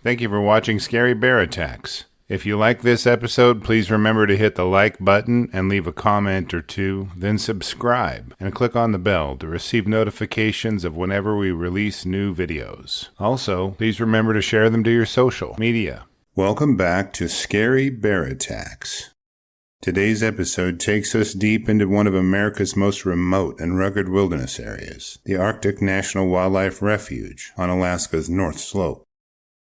Thank you for watching Scary Bear Attacks. If you like this episode, please remember to hit the like button and leave a comment or two, then subscribe and click on the bell to receive notifications of whenever we release new videos. Also, please remember to share them to your social media. Welcome back to Scary Bear Attacks. Today's episode takes us deep into one of America's most remote and rugged wilderness areas, the Arctic National Wildlife Refuge on Alaska's North Slope.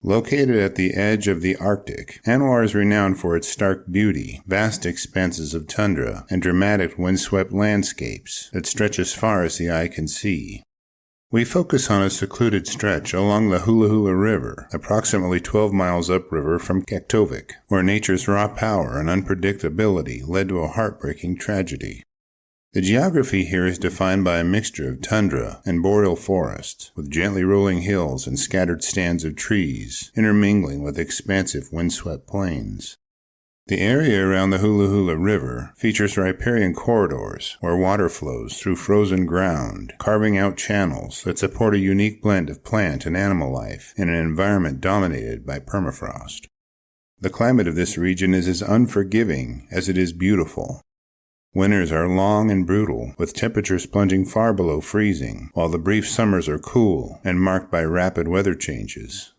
Located at the edge of the Arctic, ANWAR is renowned for its stark beauty, vast expanses of tundra, and dramatic windswept landscapes that stretch as far as the eye can see. We focus on a secluded stretch along the Hulahula River, approximately 12 miles upriver from Kaktovik, where nature's raw power and unpredictability led to a heartbreaking tragedy. The geography here is defined by a mixture of tundra and boreal forests, with gently rolling hills and scattered stands of trees, intermingling with expansive windswept plains. The area around the Hulahula River features riparian corridors where water flows through frozen ground, carving out channels that support a unique blend of plant and animal life in an environment dominated by permafrost. The climate of this region is as unforgiving as it is beautiful. Winters are long and brutal, with temperatures plunging far below freezing, while the brief summers are cool and marked by rapid weather changes.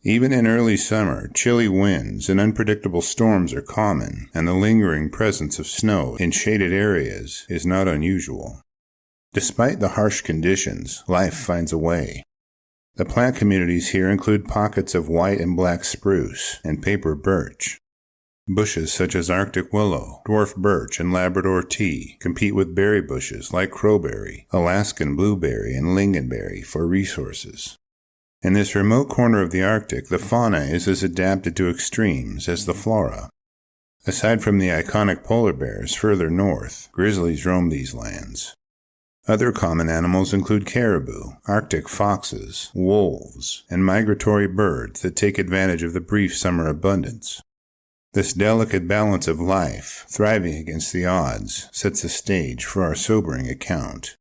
Even in early summer, chilly winds and unpredictable storms are common, and the lingering presence of snow in shaded areas is not unusual. Despite the harsh conditions, life finds a way. The plant communities here include pockets of white and black spruce and paper birch. Bushes such as Arctic willow, dwarf birch, and Labrador tea compete with berry bushes like crowberry, Alaskan blueberry, and lingonberry for resources. In this remote corner of the Arctic, the fauna is as adapted to extremes as the flora. Aside from the iconic polar bears further north, grizzlies roam these lands. Other common animals include caribou, Arctic foxes, wolves, and migratory birds that take advantage of the brief summer abundance. This delicate balance of life, thriving against the odds, sets the stage for our sobering account.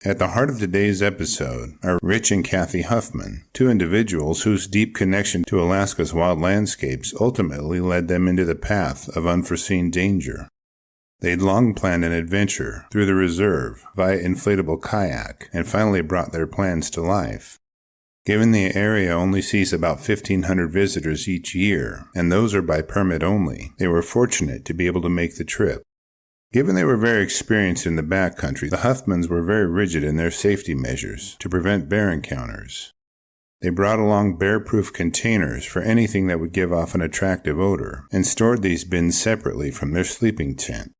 At the heart of today's episode are Rich and Kathy Huffman, two individuals whose deep connection to Alaska's wild landscapes ultimately led them into the path of unforeseen danger. They'd long planned an adventure through the reserve via inflatable kayak and finally brought their plans to life. Given the area only sees about 1,500 visitors each year, and those are by permit only, they were fortunate to be able to make the trip. Given they were very experienced in the backcountry, the Huffmans were very rigid in their safety measures to prevent bear encounters. They brought along bear-proof containers for anything that would give off an attractive odor, and stored these bins separately from their sleeping tent.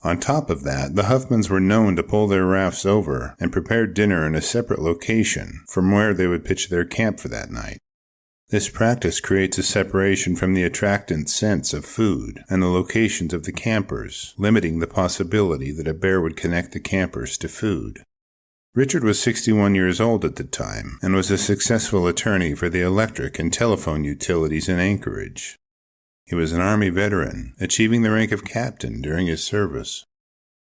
On top of that, the Huffmans were known to pull their rafts over and prepare dinner in a separate location from where they would pitch their camp for that night. This practice creates a separation from the attractant scents of food and the locations of the campers, limiting the possibility that a bear would connect the campers to food. Richard was 61 years old at the time and was a successful attorney for the electric and telephone utilities in Anchorage. He was an Army veteran, achieving the rank of captain during his service.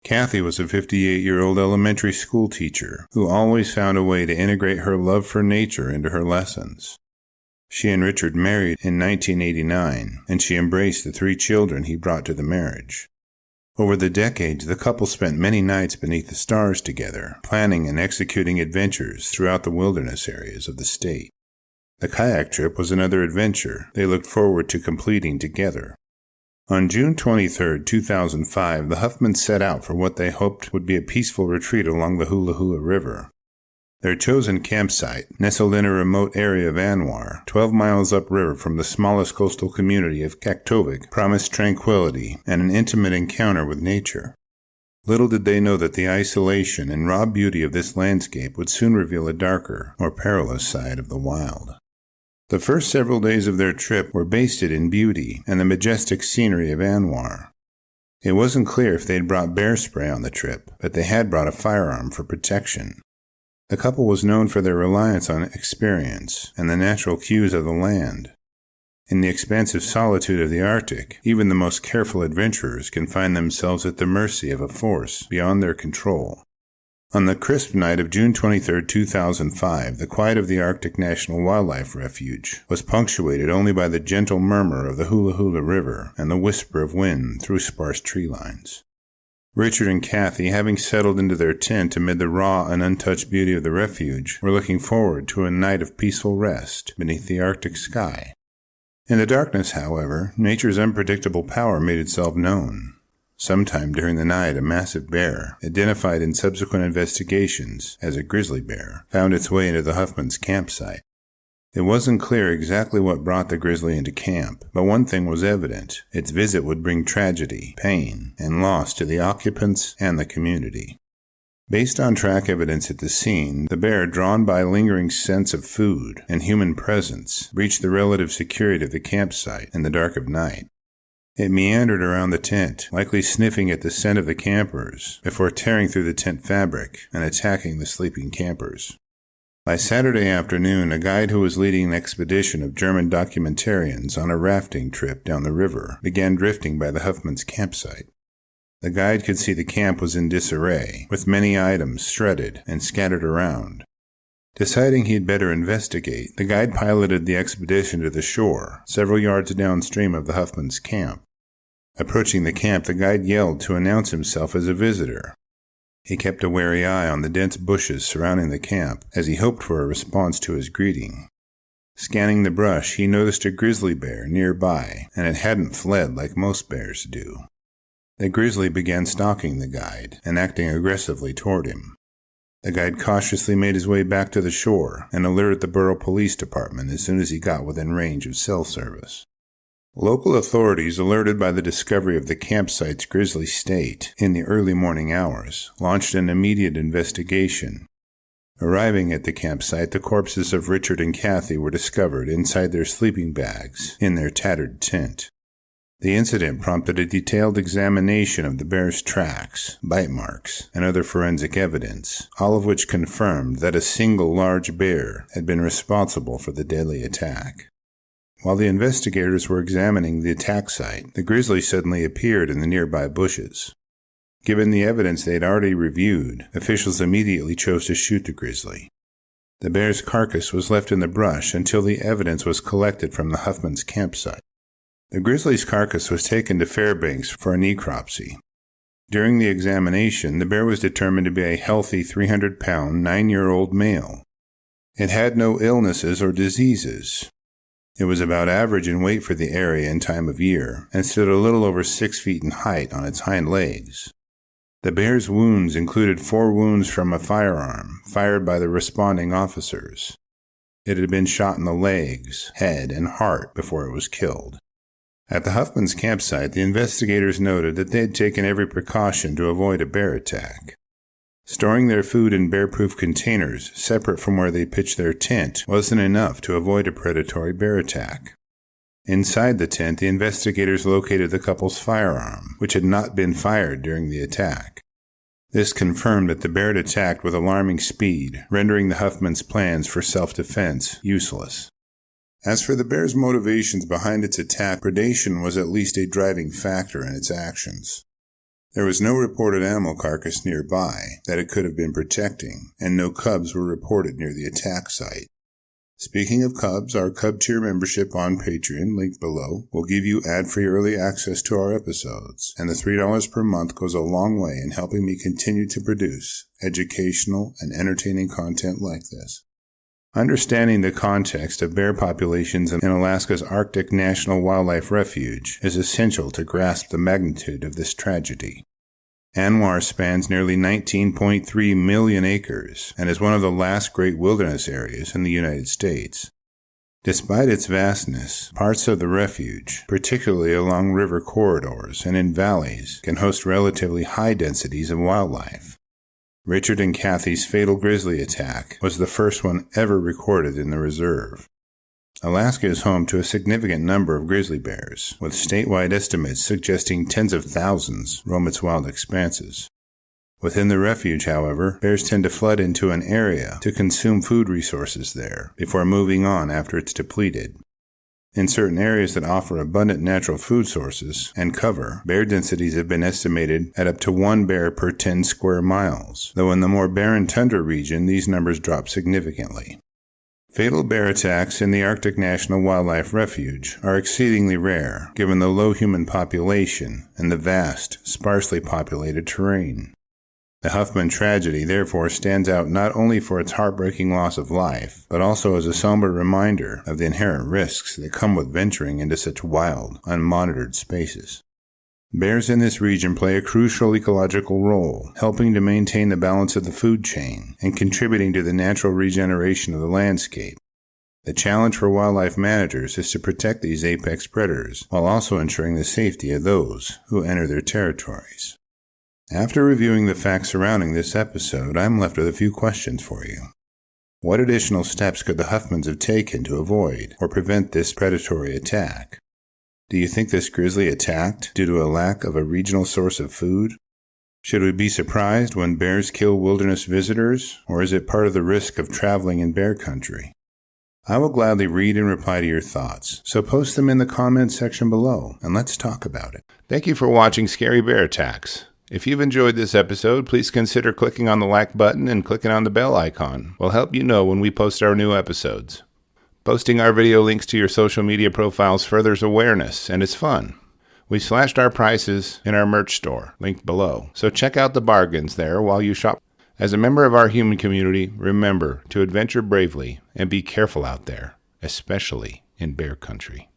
Kathy was a 58-year-old elementary school teacher who always found a way to integrate her love for nature into her lessons. She and Richard married in 1989, and she embraced the 3 children he brought to the marriage. Over the decades, the couple spent many nights beneath the stars together, planning and executing adventures throughout the wilderness areas of the state. The kayak trip was another adventure they looked forward to completing together. On June 23, 2005, the Huffmans set out for what they hoped would be a peaceful retreat along the Hulahula River. Their chosen campsite, nestled in a remote area of ANWR, 12 miles upriver from the smallest coastal community of Kaktovik, promised tranquility and an intimate encounter with nature. Little did they know that the isolation and raw beauty of this landscape would soon reveal a darker, more perilous side of the wild. The first several days of their trip were basted in beauty and the majestic scenery of ANWR. It wasn't clear if they'd brought bear spray on the trip, but they had brought a firearm for protection. The couple was known for their reliance on experience and the natural cues of the land. In the expansive solitude of the Arctic, even the most careful adventurers can find themselves at the mercy of a force beyond their control. On the crisp night of June 23, 2005, the quiet of the Arctic National Wildlife Refuge was punctuated only by the gentle murmur of the Hulahula River and the whisper of wind through sparse tree lines. Richard and Kathy, having settled into their tent amid the raw and untouched beauty of the refuge, were looking forward to a night of peaceful rest beneath the Arctic sky. In the darkness, however, nature's unpredictable power made itself known. Sometime during the night, a massive bear, identified in subsequent investigations as a grizzly bear, found its way into the Huffmans' campsite. It wasn't clear exactly what brought the grizzly into camp, but one thing was evident: its visit would bring tragedy, pain, and loss to the occupants and the community. Based on track evidence at the scene, the bear, drawn by a lingering sense of food and human presence, breached the relative security of the campsite in the dark of night. It meandered around the tent, likely sniffing at the scent of the campers, before tearing through the tent fabric and attacking the sleeping campers. By Saturday afternoon, a guide who was leading an expedition of German documentarians on a rafting trip down the river began drifting by the Huffmans' campsite. The guide could see the camp was in disarray, with many items shredded and scattered around. Deciding he'd better investigate, the guide piloted the expedition to the shore, several yards downstream of the Huffmans' camp. Approaching the camp, the guide yelled to announce himself as a visitor. He kept a wary eye on the dense bushes surrounding the camp, as he hoped for a response to his greeting. Scanning the brush, he noticed a grizzly bear nearby, and it hadn't fled like most bears do. The grizzly began stalking the guide and acting aggressively toward him. The guide cautiously made his way back to the shore and alerted the borough police department as soon as he got within range of cell service. Local authorities, alerted by the discovery of the campsite's grisly state in the early morning hours, launched an immediate investigation. Arriving at the campsite, the corpses of Richard and Kathy were discovered inside their sleeping bags in their tattered tent. The incident prompted a detailed examination of the bear's tracks, bite marks, and other forensic evidence, all of which confirmed that a single large bear had been responsible for the deadly attack. While the investigators were examining the attack site, the grizzly suddenly appeared in the nearby bushes. Given the evidence they had already reviewed, officials immediately chose to shoot the grizzly. The bear's carcass was left in the brush until the evidence was collected from the Huffmans' campsite. The grizzly's carcass was taken to Fairbanks for a necropsy. During the examination, the bear was determined to be a healthy 300-pound, 9-year-old male. It had no illnesses or diseases. It was about average in weight for the area and time of year, and stood a little over 6 feet in height on its hind legs. The bear's wounds included 4 wounds from a firearm fired by the responding officers. It had been shot in the legs, head, and heart before it was killed. At the Huffmans' campsite, the investigators noted that they had taken every precaution to avoid a bear attack. Storing their food in bear-proof containers separate from where they pitched their tent wasn't enough to avoid a predatory bear attack. Inside the tent, the investigators located the couple's firearm, which had not been fired during the attack. This confirmed that the bear had attacked with alarming speed, rendering the Huffmans' plans for self-defense useless. As for the bear's motivations behind its attack, predation was at least a driving factor in its actions. There was no reported animal carcass nearby that it could have been protecting, and no cubs were reported near the attack site. Speaking of cubs, our Cub Tier membership on Patreon, linked below, will give you ad-free early access to our episodes, and the $3 per month goes a long way in helping me continue to produce educational and entertaining content like this. Understanding the context of bear populations in Alaska's Arctic National Wildlife Refuge is essential to grasp the magnitude of this tragedy. ANWAR spans nearly 19.3 million acres and is one of the last great wilderness areas in the United States. Despite its vastness, parts of the refuge, particularly along river corridors and in valleys, can host relatively high densities of wildlife. Richard and Kathy's fatal grizzly attack was the first one ever recorded in the reserve. Alaska is home to a significant number of grizzly bears, with statewide estimates suggesting tens of thousands roam its wild expanses. Within the refuge, however, bears tend to flood into an area to consume food resources there before moving on after it's depleted. In certain areas that offer abundant natural food sources and cover, bear densities have been estimated at up to 1 bear per 10 square miles, though in the more barren tundra region these numbers drop significantly. Fatal bear attacks in the Arctic National Wildlife Refuge are exceedingly rare, given the low human population and the vast, sparsely populated terrain. The Huffman tragedy therefore stands out not only for its heartbreaking loss of life, but also as a somber reminder of the inherent risks that come with venturing into such wild, unmonitored spaces. Bears in this region play a crucial ecological role, helping to maintain the balance of the food chain and contributing to the natural regeneration of the landscape. The challenge for wildlife managers is to protect these apex predators while also ensuring the safety of those who enter their territories. After reviewing the facts surrounding this episode, I'm left with a few questions for you. What additional steps could the Huffmans have taken to avoid or prevent this predatory attack? Do you think this grizzly attacked due to a lack of a regional source of food? Should we be surprised when bears kill wilderness visitors, or is it part of the risk of traveling in bear country? I will gladly read and reply to your thoughts, so post them in the comments section below, and let's talk about it. Thank you for watching Scary Bear Attacks. If you've enjoyed this episode, please consider clicking on the like button and clicking on the bell icon. We'll help you know when we post our new episodes. Posting our video links to your social media profiles furthers awareness, and it's fun. We slashed our prices in our merch store, linked below, so check out the bargains there while you shop. As a member of our human community, remember to adventure bravely and be careful out there, especially in bear country.